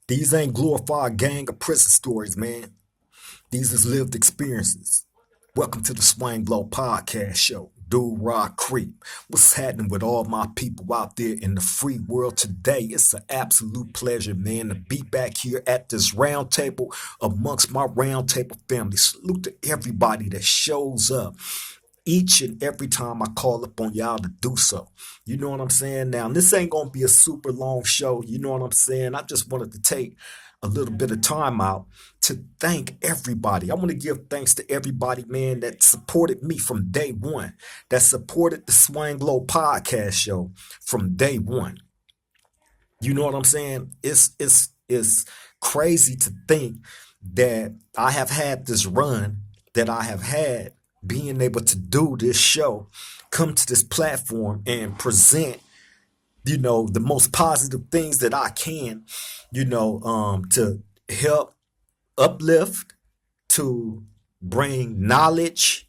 These ain't glorified gang or prison stories, man. These is lived experiences. Welcome to the Swang Blow Podcast Show. Dude Rod Creep. What's happening with all my people out there in the free world today? It's an absolute pleasure, man, to be back here at this round table amongst my round table family. Salute to everybody that shows up each and every time I call upon y'all to do so. You know what I'm saying? Now, this ain't going to be a super long show. You know what I'm saying? I just wanted to take a little bit of time out to thank everybody. I want to give thanks to everybody, man, that supported me from day one, that supported the Swang Low podcast show from day one. You know what I'm saying? It's crazy to think that I have had this run that I have had being able to do this show, come to this platform and present, the most positive things that I can, to help uplift, to bring knowledge,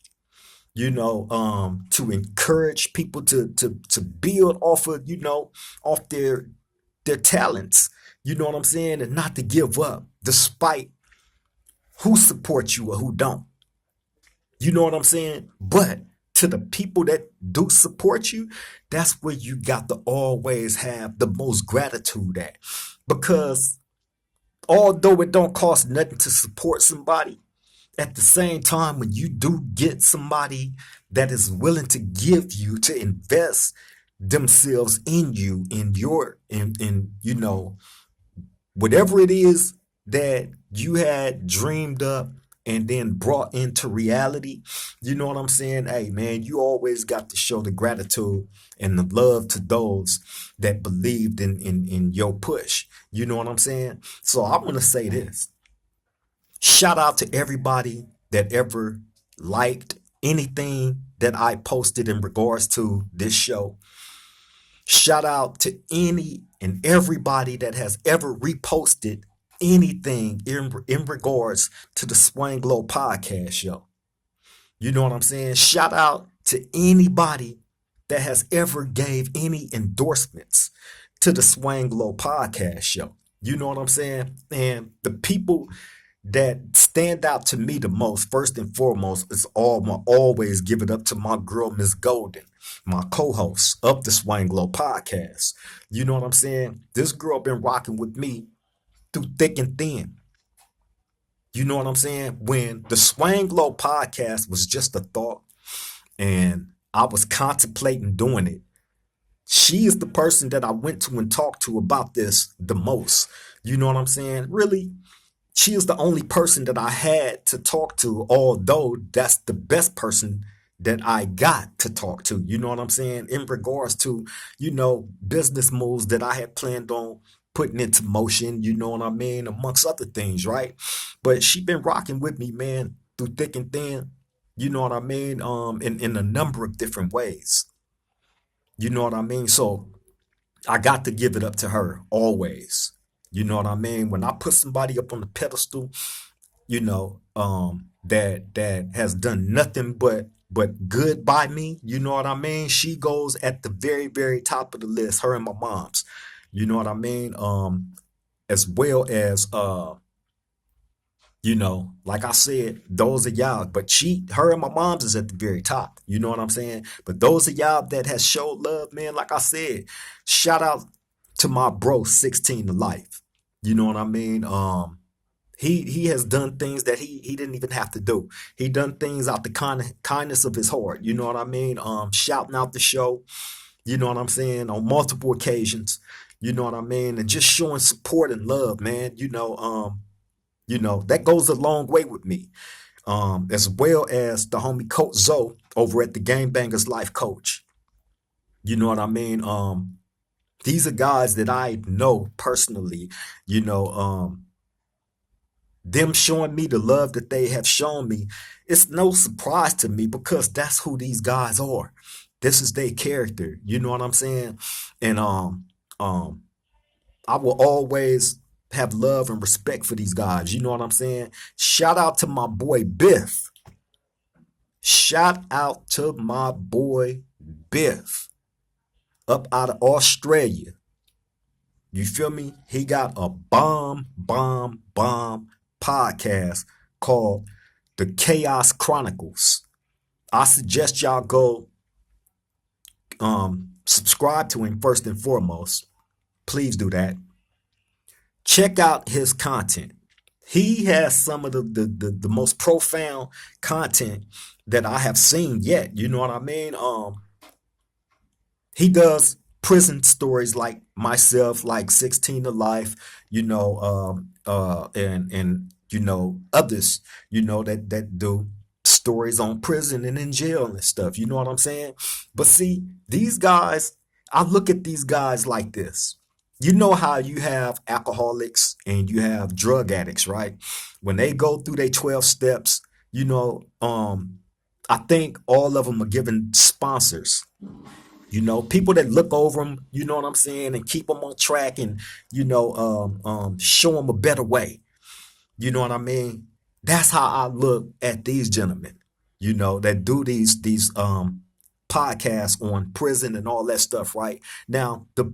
to encourage people to build off of, off their talents. You know what I'm saying? And not to give up despite who supports you or who don't. You know what I'm saying? But to the people that do support you, that's where you got to always have the most gratitude at. Because although it don't cost nothing to support somebody, at the same time, when you do get somebody that is willing to give you, to invest themselves in you, in whatever it is that you had dreamed up and then brought into reality, you know what I'm saying? Hey, man, you always got to show the gratitude and the love to those that believed in your push. You know what I'm saying? So I want to say this. Shout out to everybody that ever liked anything that I posted in regards to this show. Shout out to any and everybody that has ever reposted anything in regards to the Swang Glow podcast show. You know what I'm saying? Shout out to anybody that has ever gave any endorsements to the Swang Glow podcast show. You know what I'm saying? And the people that stand out to me the most, first and foremost, is always give it up to my girl, Miss Golden, my co-host of the Swang Glow podcast. You know what I'm saying? This girl been rocking with me through thick and thin. You know what I'm saying? When the Swang Glow podcast was just a thought and I was contemplating doing it, she is the person that I went to and talked to about this the most. You know what I'm saying? Really, she is the only person that I had to talk to, although that's the best person that I got to talk to. You know what I'm saying? In regards to, business moves that I had planned on putting into motion, you know what I mean? Amongst other things, right? But she been rocking with me, man, through thick and thin. You know what I mean? In a number of different ways. You know what I mean? So I got to give it up to her always. You know what I mean? When I put somebody up on the pedestal, that has done nothing but good by me, you know what I mean? She goes at the very, very top of the list, her and my mom's. You know what I mean? As well as like I said, those of y'all, but her and my mom's is at the very top. You know what I'm saying? But those of y'all that has showed love, man, like I said, shout out to my bro 16 to life. You know what I mean? He has done things that he didn't even have to do. He done things out the kindness of his heart. You know what I mean? Shouting out the show. You know what I'm saying? On multiple occasions. You know what I mean? And just showing support and love, man. That goes a long way with me. As well as the homie Coach Zoe over at the Game Bangers Life Coach. You know what I mean? These are guys that I know personally, you know, them showing me the love that they have shown me, it's no surprise to me because that's who these guys are. This is their character. You know what I'm saying? And um I will always have love and respect for these guys. You know what I'm saying? Shout out to my boy Biff. Shout out to my boy Biff up out of Australia. You feel me? He got a bomb podcast called The Chaos Chronicles. I suggest y'all go subscribe to him first and foremost. Please do that. Check out his content. He has some of the most profound content that I have seen yet. You know what I mean? He does prison stories like myself, like 16 to Life, and others, that do stories on prison and in jail and stuff. You know what I'm saying? But see, these guys, I look at these guys like this. You know how you have alcoholics and you have drug addicts, right? When they go through their 12 steps, I think all of them are given sponsors, people that look over them, you know what I'm saying, and keep them on track and, show them a better way. You know what I mean? That's how I look at these gentlemen, that do these podcasts on prison and all that stuff, right? Now, the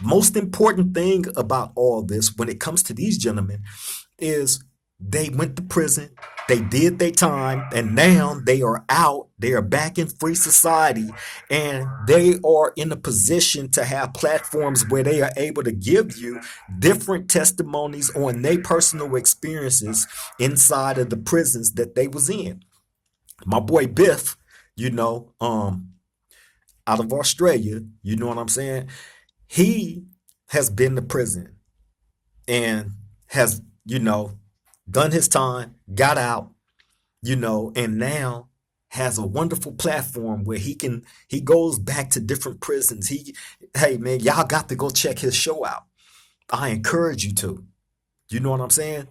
most important thing about all this when it comes to these gentlemen is they went to prison, they did their time, and now they are out. They are back in free society, and they are in a position to have platforms where they are able to give you different testimonies on their personal experiences inside of the prisons that they was in. My boy Biff, out of Australia, you know what I'm saying? He has been to prison and has, done his time, got out, and now has a wonderful platform where he goes back to different prisons. Hey man, y'all got to go check his show out. I encourage you to. You know what I'm saying?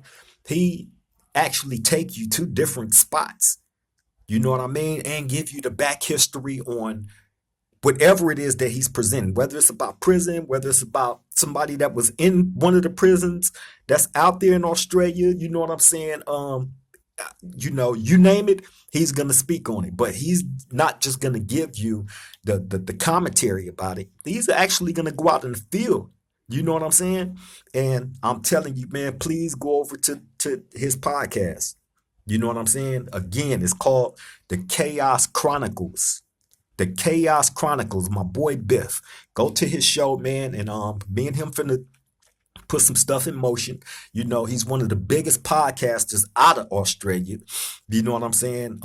He actually take you to different spots. You know what I mean? And give you the back history on whatever it is that he's presenting, whether it's about prison, whether it's about somebody that was in one of the prisons that's out there in Australia, you know what I'm saying? You name it, he's gonna speak on it. But he's not just gonna give you the commentary about it. He's actually gonna go out in the field. You know what I'm saying? And I'm telling you, man, please go over to his podcast. You know what I'm saying? Again, it's called The Chaos Chronicles. The Chaos Chronicles, my boy Biff. Go to his show, man, and me and him finna put some stuff in motion. He's one of the biggest podcasters out of Australia. You know what I'm saying?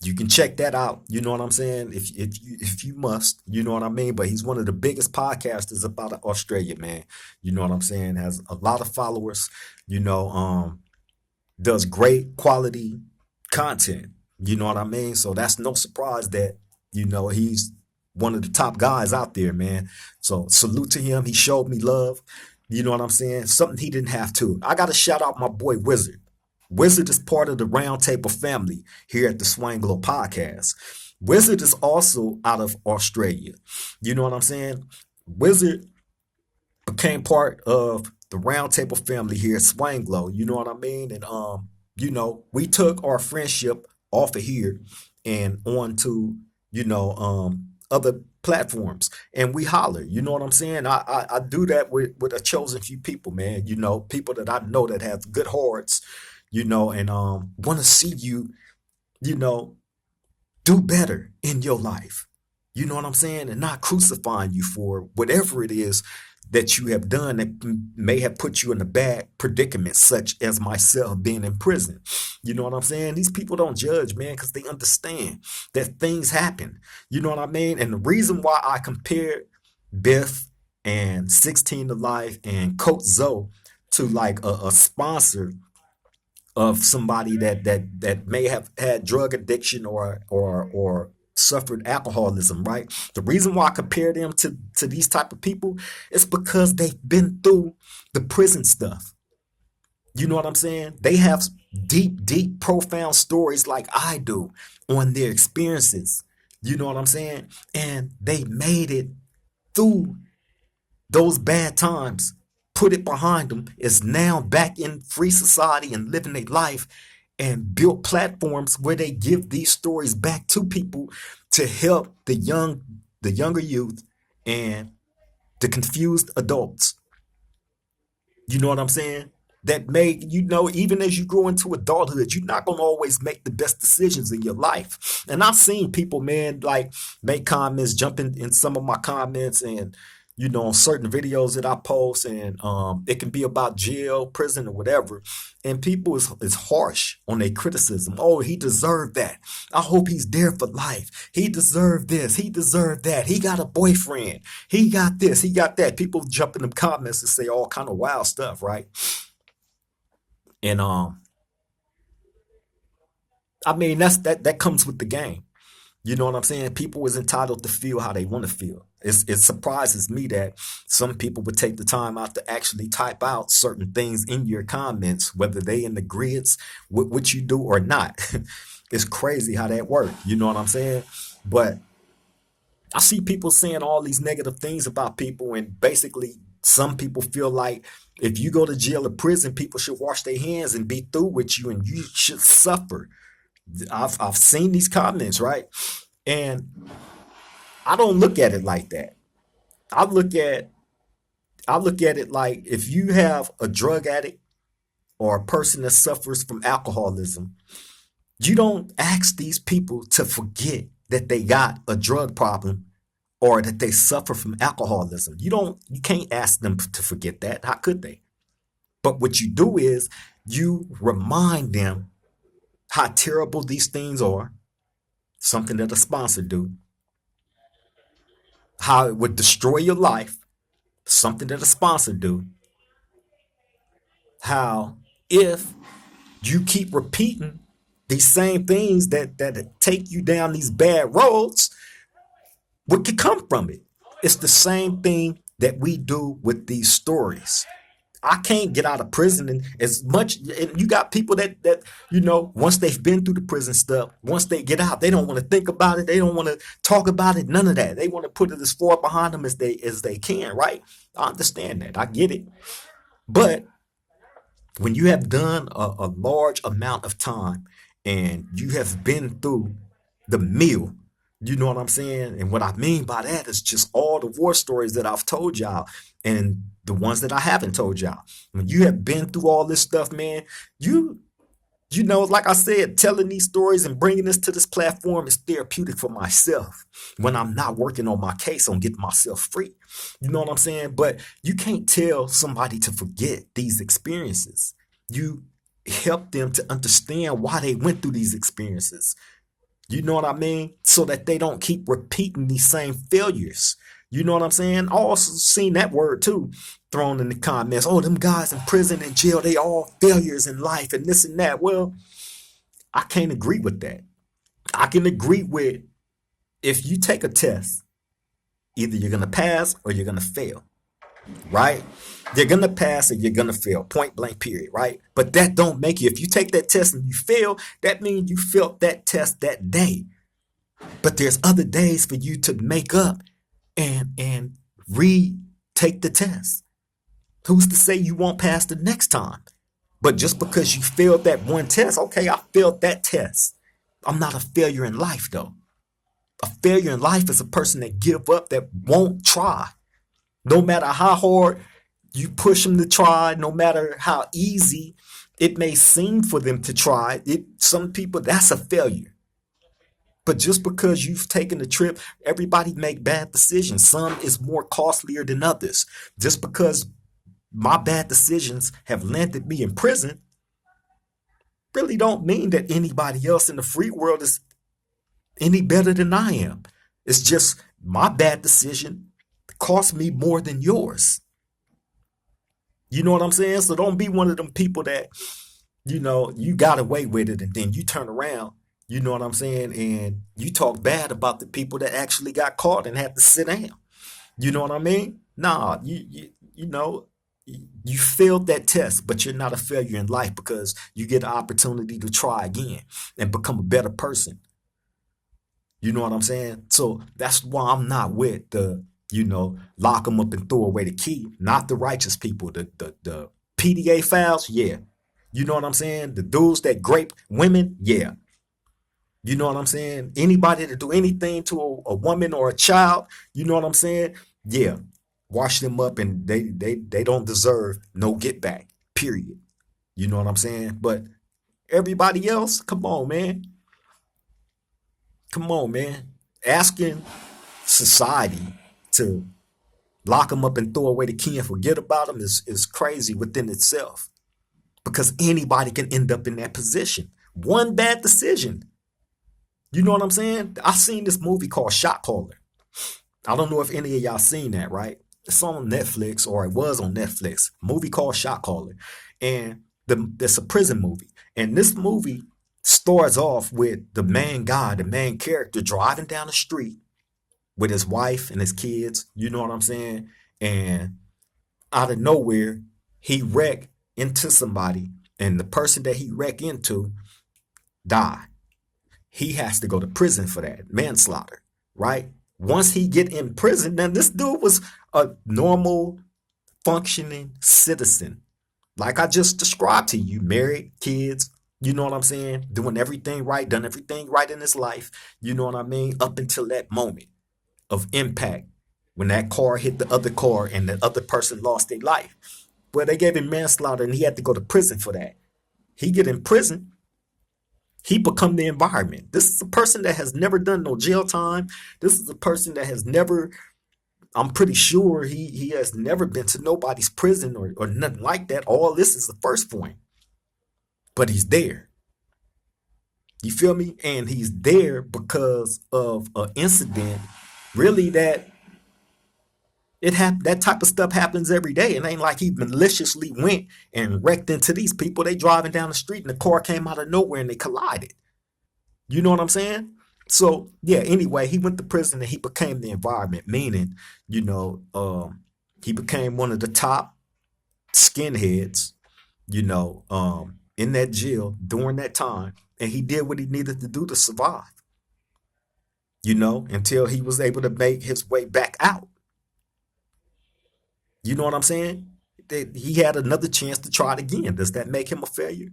You can check that out. You know what I'm saying? If you must, you know what I mean? But he's one of the biggest podcasters about Australia, man. You know what I'm saying? Has a lot of followers, does great quality content. You know what I mean? So that's no surprise that, he's one of the top guys out there, man. So salute to him. He showed me love. You know what I'm saying? Something he didn't have to. I got to shout out my boy Wizard. Wizard is part of the Roundtable family here at the Swanglo podcast. Wizard is also out of Australia. You know what I'm saying? Wizard became part of the Roundtable family here at Swanglo. You know what I mean? And, we took our friendship off of here and on to, other platforms, and we holler. You know what I'm saying? I do that with a chosen few people, man. People that I know that have good hearts, and want to see you, do better in your life. You know what I'm saying? And not crucifying you for whatever it is that you have done that may have put you in a bad predicament, such as myself being in prison. You know what I'm saying? These people don't judge, man, because they understand that things happen. You know what I mean? And the reason why I compared Biff and 16 to Life and Coach Zoe to like a sponsor of somebody that may have had drug addiction or suffered alcoholism, right? The reason why I compare them to these type of people is because they've been through the prison stuff. You know what I'm saying? They have deep, profound stories like I do on their experiences. You know what I'm saying? And they made it through those bad times, put it behind them, is now back in free society and living their life, and built platforms where they give these stories back to people to help the younger youth and The confused adults. You know what I'm saying? That make, even as you grow into adulthood, you're not going to always make the best decisions in your life. And I've seen people, man, like make comments, jump in some of my comments and, on certain videos that I post, and it can be about jail, prison, or whatever. And people is harsh on their criticism. Oh, he deserved that. I hope he's there for life. He deserved this. He deserved that. He got a boyfriend. He got this. He got that. People jump in the comments and say all kind of wild stuff, right? And I mean that comes with the game. You know what I'm saying? People is entitled to feel how they want to feel. It surprises me that some people would take the time out to actually type out certain things in your comments, whether they in the grids with what you do or not. It's crazy how that works. You know what I'm saying? But I see people saying all these negative things about people, and basically some people feel like if you go to jail or prison, people should wash their hands and be through with you, and you should suffer. I've seen these comments, right? And I don't look at it like that. I look at I look at it like if you have a drug addict or a person that suffers from alcoholism, you don't ask these people to forget that they got a drug problem or that they suffer from alcoholism. You can't ask them to forget that. How could they? But what you do is you remind them how terrible these things are, something that a sponsor do, how it would destroy your life, something that a sponsor do, how if you keep repeating these same things that take you down these bad roads, what could come from it? It's the same thing that we do with these stories. I can't get out of prison, and as much, and you got people that once they've been through the prison stuff, once they get out, they don't want to think about it, they don't want to talk about it, none of that. They want to put it as far behind them as they can, right? I understand that. I get it. But when you have done a large amount of time and you have been through the meal, you know what I'm saying? And what I mean by that is just all the war stories that I've told y'all and the ones that I haven't told y'all. When you have been through all this stuff, man, like I said, telling these stories and bringing this to this platform is therapeutic for myself when I'm not working on my case on getting myself free. You know what I'm saying? But you can't tell somebody to forget these experiences. You help them to understand why they went through these experiences. You know what I mean? So that they don't keep repeating these same failures. You know what I'm saying? I also seen that word too thrown in the comments. Oh, them guys in prison and jail, they all failures in life and this and that. Well, I can't agree with that. I can agree with if you take a test, either you're going to pass or you're going to fail, right? You're going to pass or you're going to fail, point blank period, right? But that don't make you, if you take that test and you fail, that means you failed that test that day. But there's other days for you to make up and retake the test. Who's to say you won't pass the next time? But just because you failed that one test, okay, I failed that test. I'm not a failure in life, though. A failure in life is a person that give up, that won't try. No matter how hard you push them to try, no matter how easy it may seem for them to try, some people, that's a failure. But just because you've taken the trip, everybody make bad decisions. Some is more costlier than others. Just because my bad decisions have landed me in prison really don't mean that anybody else in the free world is any better than I am. It's just my bad decision cost me more than yours. You know what I'm saying? So don't be one of them people that, you got away with it and then you turn around, you know what I'm saying? And you talk bad about the people that actually got caught and had to sit down. You know what I mean? Nah, you failed that test, but you're not a failure in life because you get an opportunity to try again and become a better person. You know what I'm saying? So that's why I'm not with the, lock them up and throw away the key. Not the righteous people, the PDA files, yeah. You know what I'm saying? The dudes that grape women, yeah. You know what I'm saying? Anybody to do anything to a woman or a child, you know what I'm saying? Yeah. wash them up, and they don't deserve no get back. Period. You know what I'm saying? But everybody else, come on, man. Come on, man. Asking society to lock them up and throw away the key and forget about them is crazy within itself, because anybody can end up in that position. One bad decision. You know what I'm saying? I seen this movie called Shot Caller. I don't know if any of y'all seen that, right? It's on Netflix, or it was on Netflix. A movie called Shot Caller. And it's a prison movie. And this movie starts off with the main guy, the main character, driving down the street with his wife and his kids. You know what I'm saying? And out of nowhere, he wrecked into somebody, and the person that he wrecked into died. He has to go to prison for that manslaughter, right? Once he get in prison, then this dude was a normal functioning citizen, like I just described to you, married, kids. You know what I'm saying? Doing everything right, done everything right in his life. You know what I mean? Up until that moment of impact, when that car hit the other car and the other person lost their life. Well, they gave him manslaughter, and he had to go to prison for that. He get in prison, he become the environment. This is a person that has never done no jail time. This is a person that has never, I'm pretty sure he has never been to nobody's prison or nothing like that. All this is the first point. But he's there. You feel me? And he's there because of an incident, really, that that type of stuff happens every day. It ain't like he maliciously went and wrecked into these people. They driving down the street and the car came out of nowhere and they collided. You know what I'm saying? So yeah, anyway, he went to prison and he became the environment, meaning, you know, he became one of the top skinheads, you know, in that jail during that time. And he did what he needed to do to survive, you know, until he was able to make his way back out. You know what I'm saying? That he had another chance to try it again. Does that make him a failure?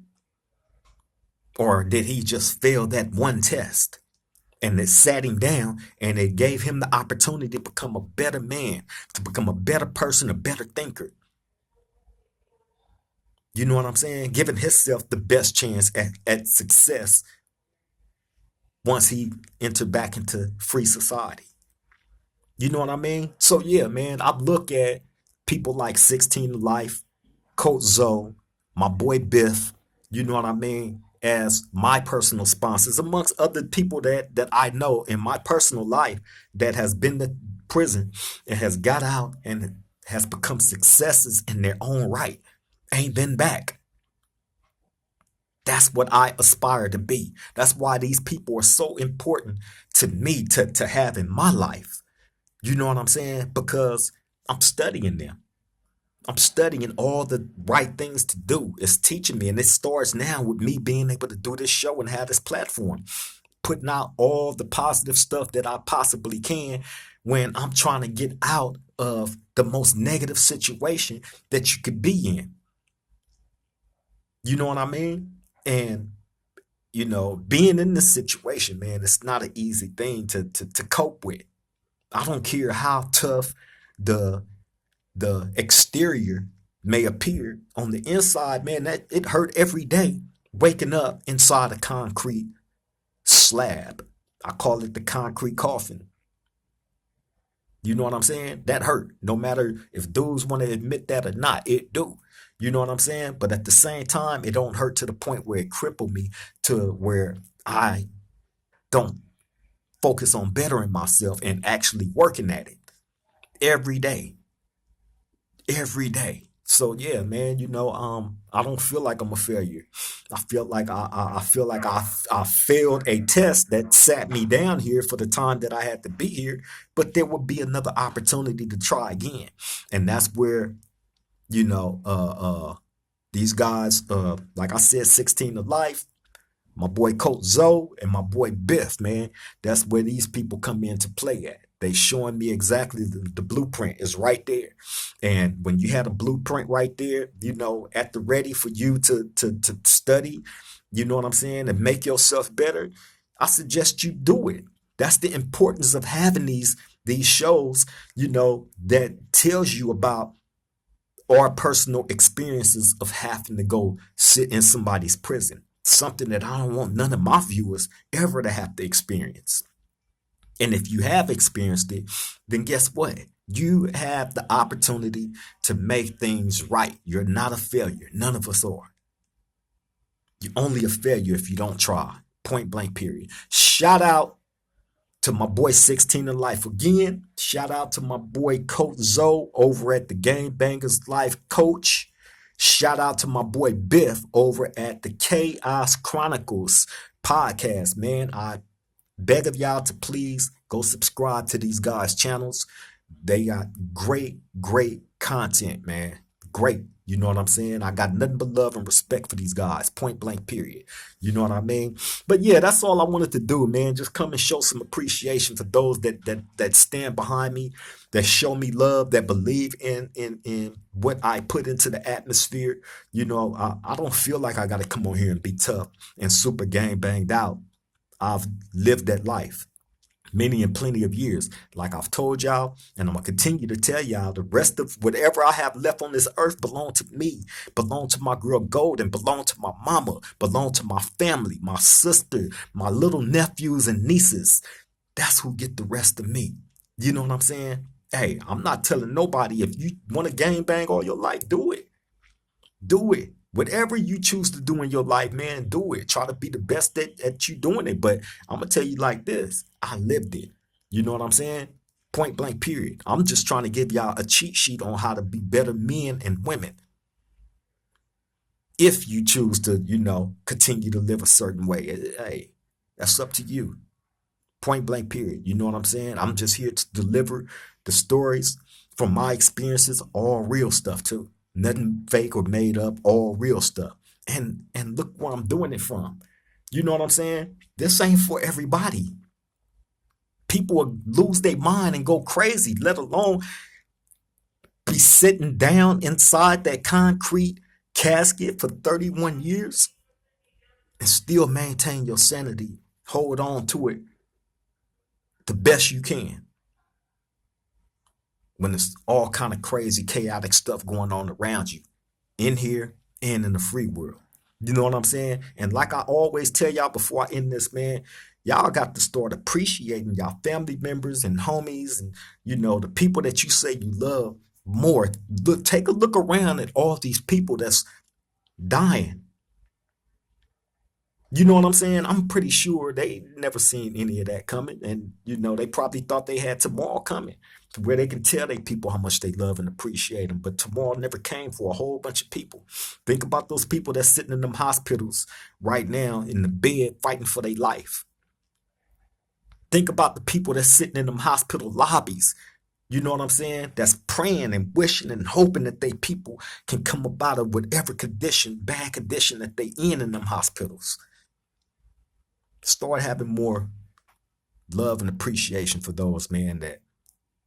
Or did he just fail that one test? And it sat him down and it gave him the opportunity to become a better man, to become a better person, a better thinker. You know what I'm saying? Giving himself the best chance at success once he entered back into free society. You know what I mean? So yeah, man, I look at people like 16 to Life, Coach Zoe, my boy Biff, you know what I mean, as my personal sponsors, amongst other people that I know in my personal life that has been to prison and has got out and has become successes in their own right, ain't been back. That's what I aspire to be. That's why these people are so important to me to have in my life. You know what I'm saying? Because I'm studying them. I'm studying all the right things to do. It's teaching me, and it starts now with me being able to do this show and have this platform, putting out all the positive stuff that I possibly can when I'm trying to get out of the most negative situation that you could be in. You know what I mean? And you know, being in this situation, man, it's not an easy thing to cope with. I don't care how tough the the exterior may appear. On the inside, man, that it hurt every day waking up inside a concrete slab. I call it the concrete coffin. You know what I'm saying? That hurt. No matter if dudes want to admit that or not, it do. You know what I'm saying? But at the same time, it don't hurt to the point where it crippled me to where I don't focus on bettering myself and actually working at it every day, every day. So yeah, man, you know, I don't feel like I'm a failure. I feel like I feel like I failed a test that sat me down here for the time that I had to be here, but there will be another opportunity to try again, and that's where you know these guys, like I said, 16 to Life, my boy Coach Zoe, and my boy Biff, man. That's where these people come into play at. They showing me exactly the blueprint is right there. And when you had a blueprint right there, you know, at the ready for you to study, you know what I'm saying, and make yourself better, I suggest you do it. That's the importance of having these These shows, that tells you about our personal experiences of having to go sit in somebody's prison. Something that I don't want none of my viewers ever to have to experience. And if you have experienced it, then guess what? You have the opportunity to make things right. You're not a failure. None of us are. You're only a failure if you don't try. Point blank, period. Shout out to my boy 16 in Life again. Shout out to my boy Coach Zoe over at the Game Bangers Life Coach. Shout out to my boy Biff over at the Chaos Chronicles podcast. Man, I beg of y'all to please go subscribe to these guys' channels. They got great content, man. Great. You know what I'm saying? I got nothing but love and respect for these guys. Point blank, period. You know what I mean? But yeah, that's all I wanted to do, man. Just come and show some appreciation to those that stand behind me, that show me love, that believe in what I put into the atmosphere. I don't feel like I got to come on here and be tough and super gang banged out. I've lived that life many and plenty of years. Like I've told y'all, and I'm going to continue to tell y'all, the rest of whatever I have left on this earth belong to me, belong to my girl Golden, belong to my mama, belong to my family, my sister, my little nephews and nieces. That's who get the rest of me. You know what I'm saying? Hey, I'm not telling nobody, if you want to gang bang all your life, do it. Do it. Whatever you choose to do in your life, man, do it. Try to be the best at you doing it. But I'm going to tell you like this. I lived it. You know what I'm saying? Point blank, period. I'm just trying to give y'all a cheat sheet on how to be better men and women. If you choose to, continue to live a certain way, hey, that's up to you. Point blank, period. You know what I'm saying? I'm just here to deliver the stories from my experiences, all real stuff too. Nothing fake or made up, all real stuff. And look where I'm doing it from. You know what I'm saying? This ain't for everybody. People will lose their mind and go crazy, let alone be sitting down inside that concrete casket for 31 years and still maintain your sanity. Hold on to it the best you can. When it's all kind of crazy, chaotic stuff going on around you, in here and in the free world. You know what I'm saying? And like I always tell y'all before I end this, man, y'all got to start appreciating y'all family members and homies and, the people that you say you love more. Take a look around at all these people that's dying. You know what I'm saying? I'm pretty sure they never seen any of that coming. And, they probably thought they had tomorrow coming, to where they can tell their people how much they love and appreciate them. But tomorrow never came for a whole bunch of people. Think about those people that's sitting in them hospitals right now in the bed fighting for their life. Think about the people that's sitting in them hospital lobbies. You know what I'm saying? That's praying and wishing and hoping that they people can come up out of whatever condition, bad condition that they in them hospitals. Start having more love and appreciation for those, man, that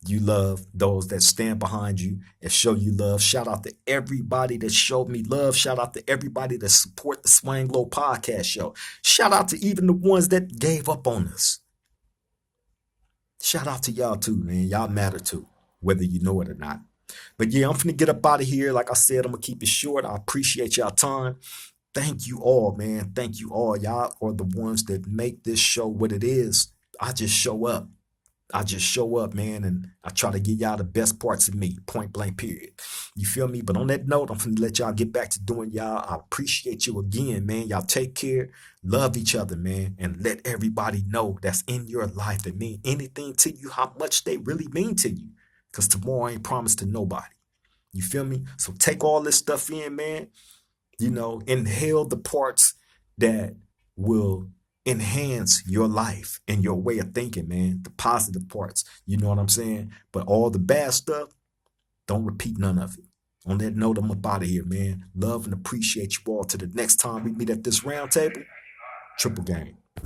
you love, those that stand behind you and show you love. Shout out to everybody that showed me love. Shout out to everybody that support the Swang Low podcast show. Shout out to even the ones that gave up on us. Shout out to y'all too, man. Y'all matter too, whether you know it or not. But yeah, I'm finna get up out of here. Like I said, I'm gonna keep it short. I appreciate y'all time. Thank you all, man. Thank you all. Y'all are the ones that make this show what it is. I just show up. Man, and I try to give y'all the best parts of me, point blank, period. You feel me? But on that note, I'm finna let y'all get back to doing y'all. I appreciate you again, man. Y'all take care, love each other, man, and let everybody know that's in your life that mean anything to you, how much they really mean to you. Because tomorrow ain't promised to nobody. You feel me? So take all this stuff in, man. Inhale the parts that will enhance your life and your way of thinking, man. The positive parts, you know what I'm saying? But all the bad stuff, don't repeat none of it. On that note, I'm up out of here, man. Love and appreciate you all. To the next time we meet at this round table, Triple Game.